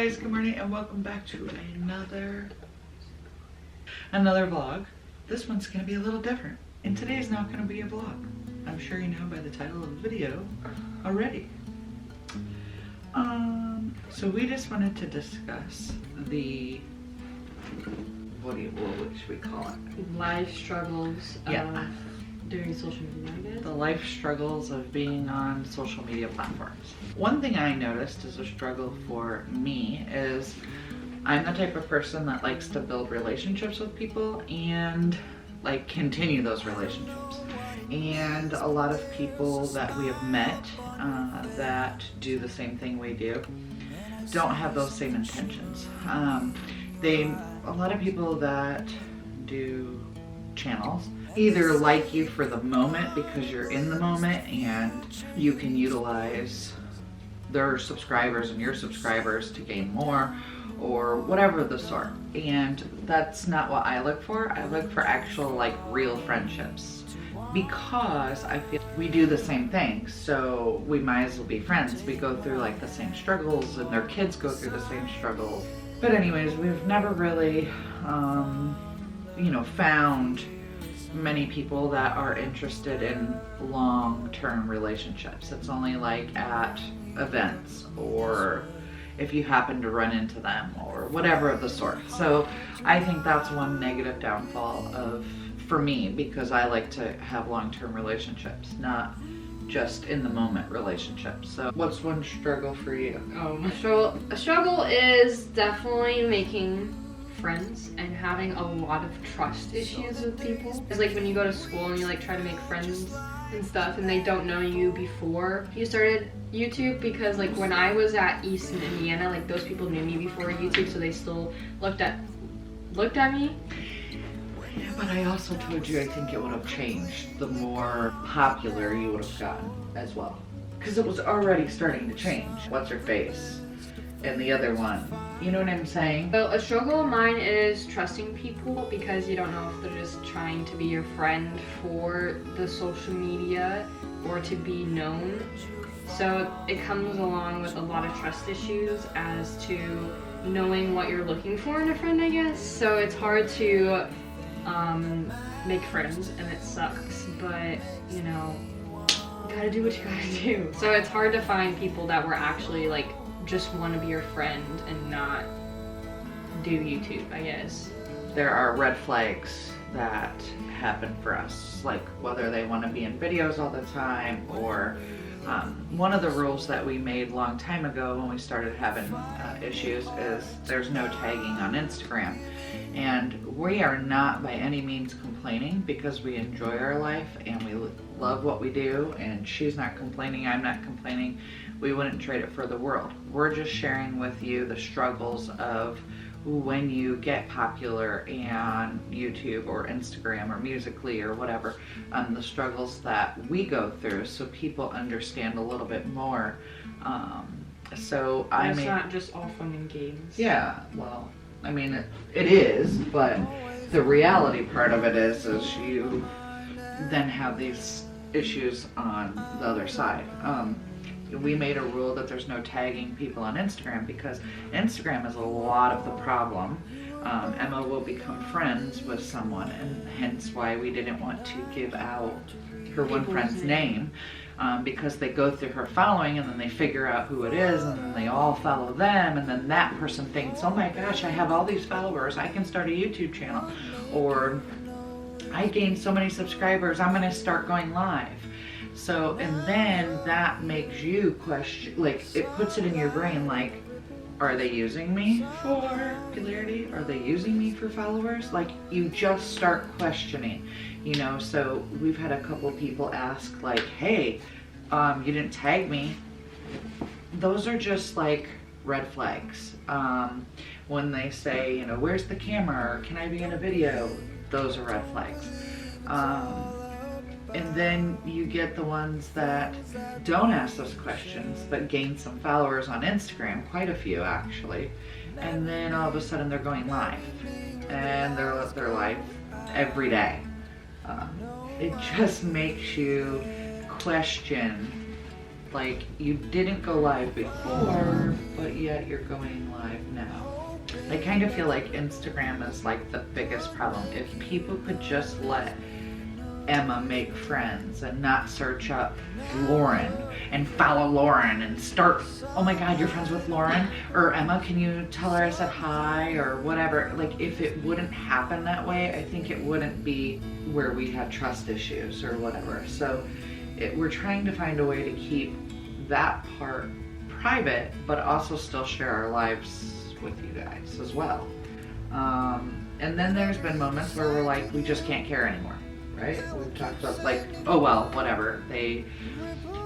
Guys, good morning and welcome back to another vlog. This one's gonna be a little different, and today's not gonna be a vlog. I'm sure you know by the title of the video already. So we just wanted to discuss the what should we call it? Life struggles of doing social media, I guess. The life struggles of being on social media platforms. One thing I noticed is a struggle for me is I'm the type of person that likes to build relationships with people and like continue those relationships. And a lot of people that we have met that do the same thing we do don't have those same intentions. A lot of people that do channels either like you for the moment because you're in the moment and you can utilize their subscribers and your subscribers to gain more or whatever the sort. And that's not what I look for. I look for actual like real friendships because I feel we do the same thing, so we might as well be friends. We go through like the same struggles and their kids go through the same struggles. But anyways, we've never really found many people that are interested in long-term relationships. It's only like at events or if you happen to run into them or whatever of the sort. So I think that's one negative downfall for me, because I like to have long-term relationships, not just in the moment relationships. So what's one struggle for you? A struggle is definitely making friends and having a lot of trust issues with people. It's like when you go to school and you like try to make friends and stuff and they don't know you before you started YouTube, because like when I was at Easton, Indiana, like those people knew me before YouTube, so they still looked at me. Yeah, but I also told you I think it would have changed the more popular you would have gotten as well, because it was already starting to change. What's her face? And the other one, you know what I'm saying? So a struggle of mine is trusting people, because you don't know if they're just trying to be your friend for the social media or to be known. So it comes along with a lot of trust issues as to knowing what you're looking for in a friend, I guess. So it's hard to make friends and it sucks, but you know, you gotta do what you gotta do. So it's hard to find people that were actually like just want to be your friend and not do YouTube, I guess. There are red flags that happen for us, like whether they want to be in videos all the time, or one of the rules that we made a long time ago when we started having issues is there's no tagging on Instagram. And we are not by any means complaining, because we enjoy our life and we love what we do, and she's not complaining, I'm not complaining. We wouldn't trade it for the world. We're just sharing with you the struggles of when you get popular on YouTube or Instagram or Musical.ly or whatever, the struggles that we go through, so people understand a little bit more. It's not just all fun and games. Yeah, well, I mean, it is, but the reality part of it is you then have these issues on the other side. We made a rule that there's no tagging people on Instagram, because Instagram is a lot of the problem. Emma will become friends with someone, and hence why we didn't want to give out her one friend's name, because they go through her following and then they figure out who it is and then they all follow them, and then that person thinks, oh my gosh, I have all these followers, I can start a YouTube channel, or I gained so many subscribers, I'm gonna start going live. So, and then that makes you question, like it puts it in your brain like, are they using me for popularity? Are they using me for followers? Like you just start questioning, you know. So we've had a couple people ask like, hey, you didn't tag me. Those are just like red flags. When they say, you know, where's the camera? Or can I be in a video? Those are red flags. And then you get the ones that don't ask those questions but gain some followers on Instagram, quite a few actually, and then all of a sudden they're going live, and they're live every day. It just makes you question Like, you didn't go live before, but yet you're going live now. I kind of feel like Instagram is like the biggest problem. If people could just let Emma make friends and not search up Lauren and follow Lauren and start, oh my god, you're friends with Lauren? Or Emma, can you tell her I said hi? Or whatever. Like, if it wouldn't happen that way, I think it wouldn't be where we had trust issues or whatever. So we're trying to find a way to keep that part private, but also still share our lives with you guys as well. And then there's been moments where we're like, we just can't care anymore. Right? We've talked about like, oh well, whatever.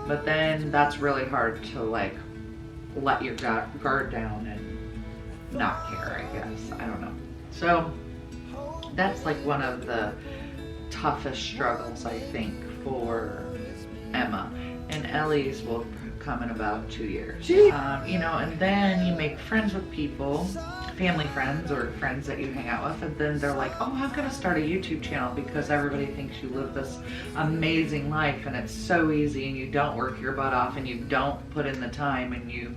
But then that's really hard to like let your guard down and not care, I guess. I don't know. So that's like one of the toughest struggles, I think, for Emma. And Ellie's will come in about 2 years. You know, and then you make friends with people, family friends or friends that you hang out with, and then they're like, oh, I'm gonna start a YouTube channel because everybody thinks you live this amazing life and it's so easy and you don't work your butt off and you don't put in the time and you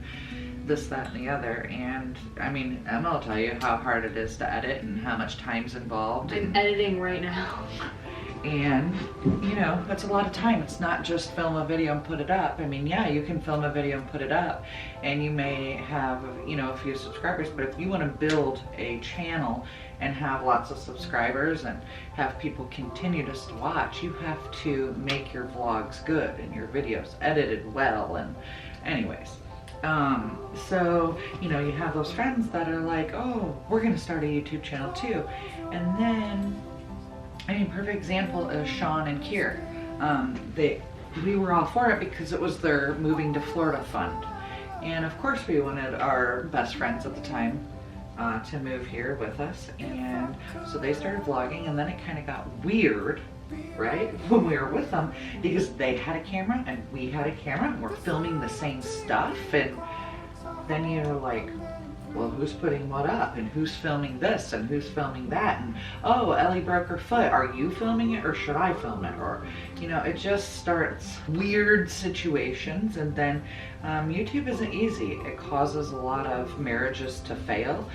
this, that, and the other. And I mean, Emma will tell you how hard it is to edit and how much time's involved. I'm editing right now. And, you know, that's a lot of time. It's not just film a video and put it up. I mean, yeah, you can film a video and put it up, and you may have, you know, a few subscribers, but if you want to build a channel and have lots of subscribers and have people continue to watch, you have to make your vlogs good and your videos edited well. And anyways, so, you know, you have those friends that are like, oh, we're going to start a YouTube channel too. And then, I mean, perfect example is Sean and Kier. We were all for it because it was their moving to Florida fund. And of course we wanted our best friends at the time to move here with us. And so they started vlogging, and then it kind of got weird, right? When we were with them, because they had a camera and we had a camera and we're filming the same stuff. And then you're like, well, who's putting what up and who's filming this and who's filming that? And oh, Ellie broke her foot. Are you filming it or should I film it? Or, you know, it just starts weird situations. And then YouTube isn't easy. It causes a lot of marriages to fail.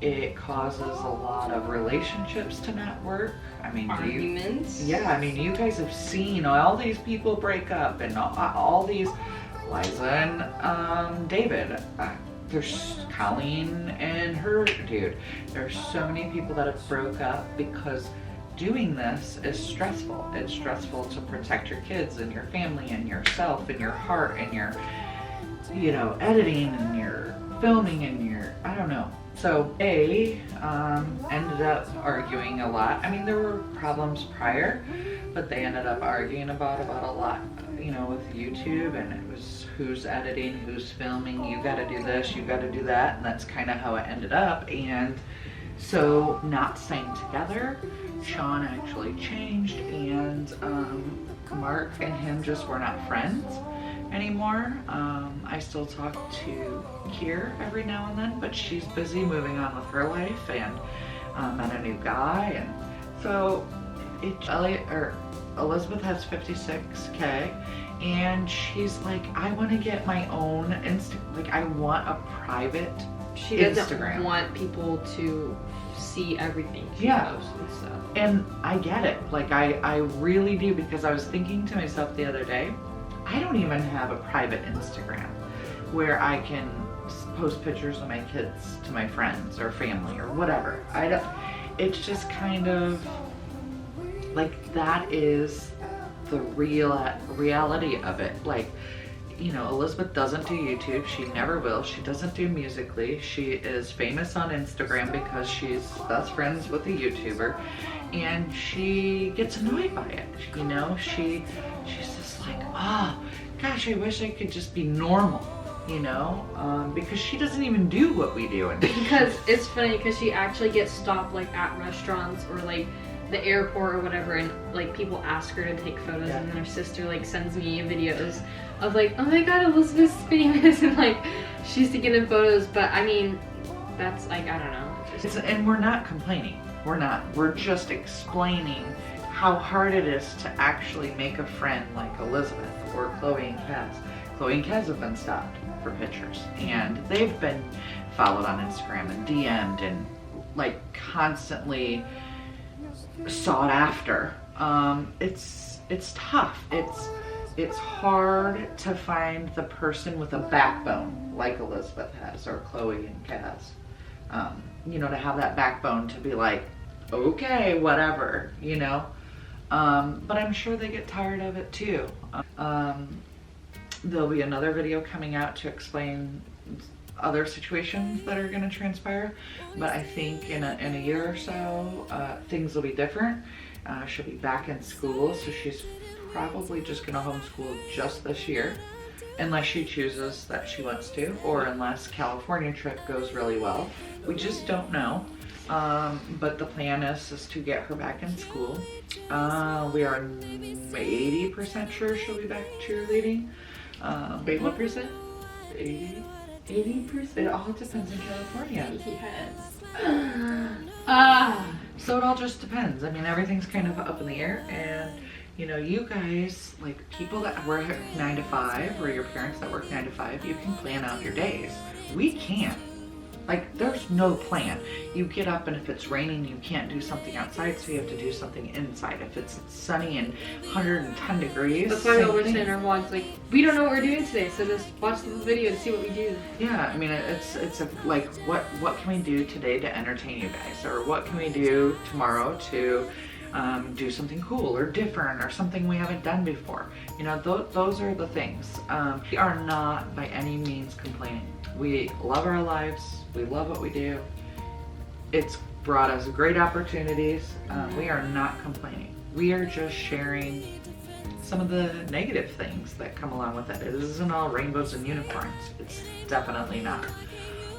It causes a lot of relationships to not work. I mean, arguments. Yeah, I mean, you guys have seen all these people break up and all these, Liza and David. There's Colleen and her dude. There's so many people that have broke up because doing this is stressful. It's stressful to protect your kids and your family and yourself and your heart and your, you know, editing and your filming and your, I don't know. So they ended up arguing a lot. I mean, there were problems prior, but they ended up arguing about a lot, you know, with YouTube, and it was who's editing, who's filming, you gotta do this, you gotta do that, and that's kind of how it ended up. And so not staying together, Sean actually changed, and Mark and him just were not friends anymore. I still talk to Kier every now and then, but she's busy moving on with her life and met a new guy, and so Elizabeth has 56K, and she's like, I want to get my own like I want a private She doesn't Instagram. Want people to see everything she posts and stuff. And I get it. Like I really do, because I was thinking to myself the other day, I don't even have a private Instagram where I can post pictures of my kids to my friends or family or whatever. It's just kind of like, that is the reality of it. Like, you know, Elizabeth doesn't do YouTube. She never will. She doesn't do Musical.ly. She is famous on Instagram because she's best friends with a YouTuber, and she gets annoyed by it. You know, she's just like, oh, gosh, I wish I could just be normal, you know, because she doesn't even do what we do. Because it's funny, because she actually gets stopped like at restaurants or like the airport or whatever, and like people ask her to take photos, and then her sister like sends me videos of like, oh my god, Elizabeth's famous, and like she used to get in photos. But I mean, that's like, I don't know. And we're not complaining. We're just explaining how hard it is to actually make a friend like Elizabeth or Chloe and Cass. Chloe and Kez have been stopped for pictures, and they've been followed on Instagram and DM'd and like constantly sought after. It's tough. It's hard to find the person with a backbone like Elizabeth has, or Chloe and Kaz. You know, to have that backbone to be like, okay, whatever, you know. But I'm sure they get tired of it too. There'll be another video coming out to explain other situations that are going to transpire, but I think in a year or so, things will be different. She'll be back in school, so she's probably just going to homeschool just this year, unless she chooses that she wants to, or unless California trip goes really well. We just don't know. But the plan is to get her back in school. We are 80% sure she'll be back cheerleading. Wait, what percent? 80%? 80%? It all depends in California. Yes. So it all just depends. I mean, everything's kind of up in the air, and you know, you guys, like people that work 9 to 5, or your parents that work 9 to 5, you can plan out your days. We can't. Like, there's no plan. You get up, and if it's raining, you can't do something outside, so you have to do something inside. If it's sunny and 110 degrees, that's why we always say in our vlogs, like, we don't know what we're doing today, so just watch the video to see what we do. Yeah, I mean, it's like, what can we do today to entertain you guys, or what can we do tomorrow to do something cool or different, or something we haven't done before. You know, those are the things. We are not by any means complaining. We love our lives. We love what we do. It's brought us great opportunities. We are not complaining. We are just sharing some of the negative things that come along with it. It isn't all rainbows and unicorns. It's definitely not.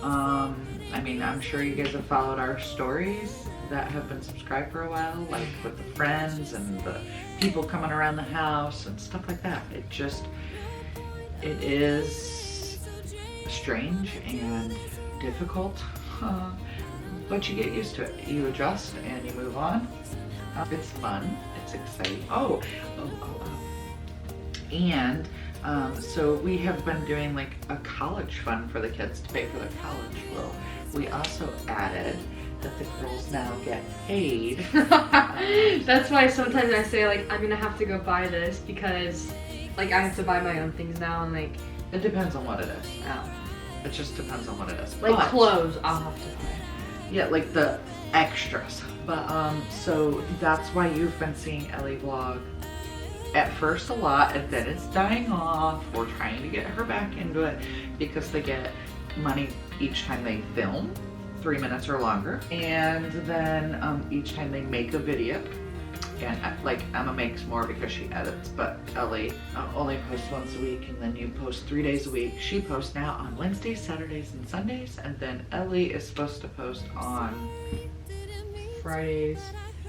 I mean, I'm sure you guys have followed our stories that have been subscribed for a while, like with the friends and the people coming around the house and stuff like that. It is strange and difficult, but you get used to it. You adjust and you move on. It's fun. It's exciting. And so we have been doing like a college fund for the kids to pay for their college. Well, we also added that the girls now get paid. That's why sometimes I say, like, I'm gonna have to go buy this because, like, I have to buy my own things now, and like, it depends on what it is. It just depends on what it is. Like clothes, I'll have to buy. Yeah, like the extras. But so that's why you've been seeing Ellie vlog at first a lot, and then it's dying off. We're trying to get her back into it because they get money each time they film, 3 minutes or longer, and then each time they make a video. And like Emma makes more because she edits, but Ellie only posts once a week, and then you post 3 days a week. She posts now on Wednesdays, Saturdays, and Sundays, and then Ellie is supposed to post on Fridays.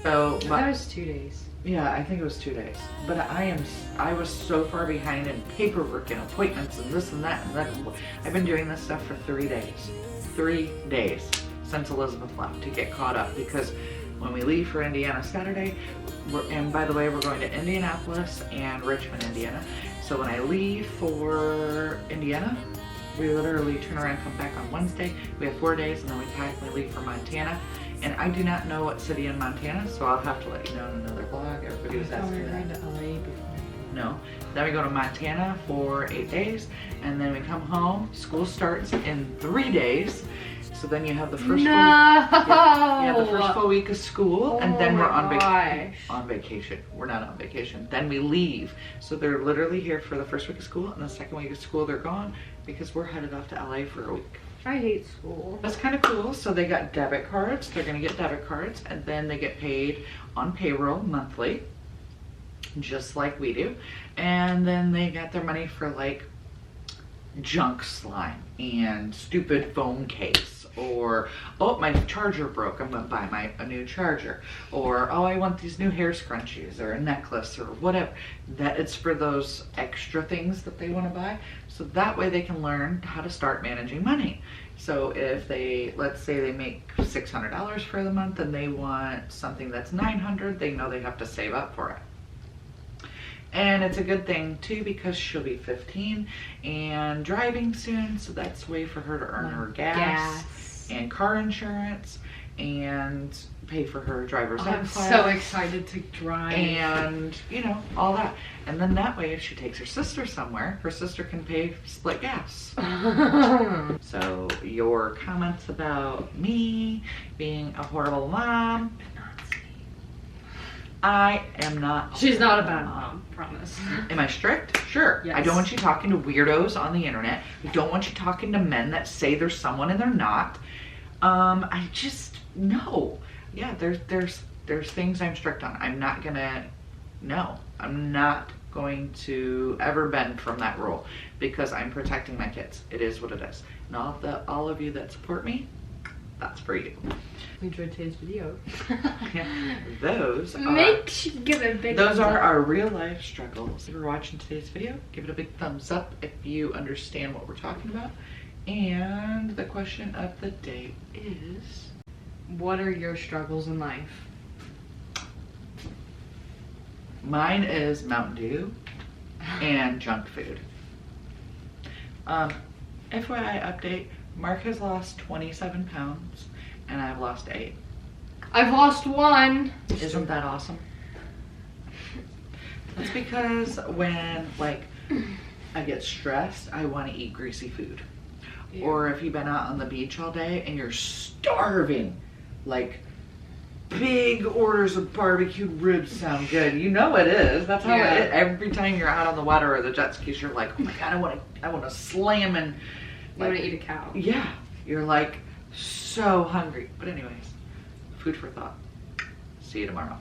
So that was 2 days. Yeah, I think it was 2 days. But I was so far behind in paperwork and appointments and this and that and that. I've been doing this stuff for 3 days. 3 days since Elizabeth left to get caught up, because when we leave for Indiana Saturday, and by the way, we're going to Indianapolis and Richmond, Indiana. So when I leave for Indiana, we literally turn around and come back on Wednesday. We have 4 days, and then we pack and we leave for Montana. And I do not know what city in Montana, so I'll have to let you know in another vlog. Everybody was asking we were that. going to LA before. No. Then we go to Montana for 8 days, and then we come home. School starts in 3 days. So then you have the first full week of school, and then we're on vacation. We're not on vacation. Then we leave. So they're literally here for the first week of school, and the second week of school they're gone because we're headed off to LA for a week. I hate school. That's kind of cool. So they got debit cards. They're going to get debit cards, and then they get paid on payroll monthly, just like we do. And then they got their money for like junk slime and stupid phone case. Or, oh, my charger broke, I'm going to buy a new charger. Or, oh, I want these new hair scrunchies or a necklace or whatever. That it's for those extra things that they want to buy. So that way they can learn how to start managing money. So if they, let's say they make $600 for the month and they want something that's $900, they know they have to save up for it. And it's a good thing too because she'll be 15 and driving soon, so that's a way for her to earn her gas and car insurance and pay for her driver's ed I'm class. so excited to drive. And, you know, all that. And then that way, if she takes her sister somewhere, her sister can pay split gas. So your comments about me being a horrible mom, I am not. She's not a bad mom, promise. Am I strict? Sure. Yes. I don't want you talking to weirdos on the internet. I don't want you talking to men that say there's someone and they're not. I just, no. Yeah, there's things I'm strict on. I'm not gonna, no. I'm not going to ever bend from that rule because I'm protecting my kids. It is what it is. And all of you that support me, that's for you. We enjoyed today's video. Yeah, those Make sure you give it a big those thumbs are up. our real life struggles. If you're watching today's video, give it a big thumbs up if you understand what we're talking about. And the question of the day is, What are your struggles in life? mine is Mountain Dew and junk food. FYI update, Mark has lost 27 pounds and I've lost 8. I've lost 1. Isn't that awesome? That's because when, like, I get stressed, I want to eat greasy food. Yeah. Or if you've been out on the beach all day and you're starving, like, big orders of barbecued ribs sound good. You know it is. That's how Yeah. every time you're out on the water or the jet skis, you're like, oh my god, I want to slam and You want to eat a cow. yeah, you're like so hungry. But anyways, food for thought. See you tomorrow.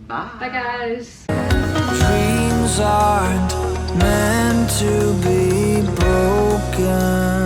Bye. Bye, guys. Dreams aren't meant to be broken.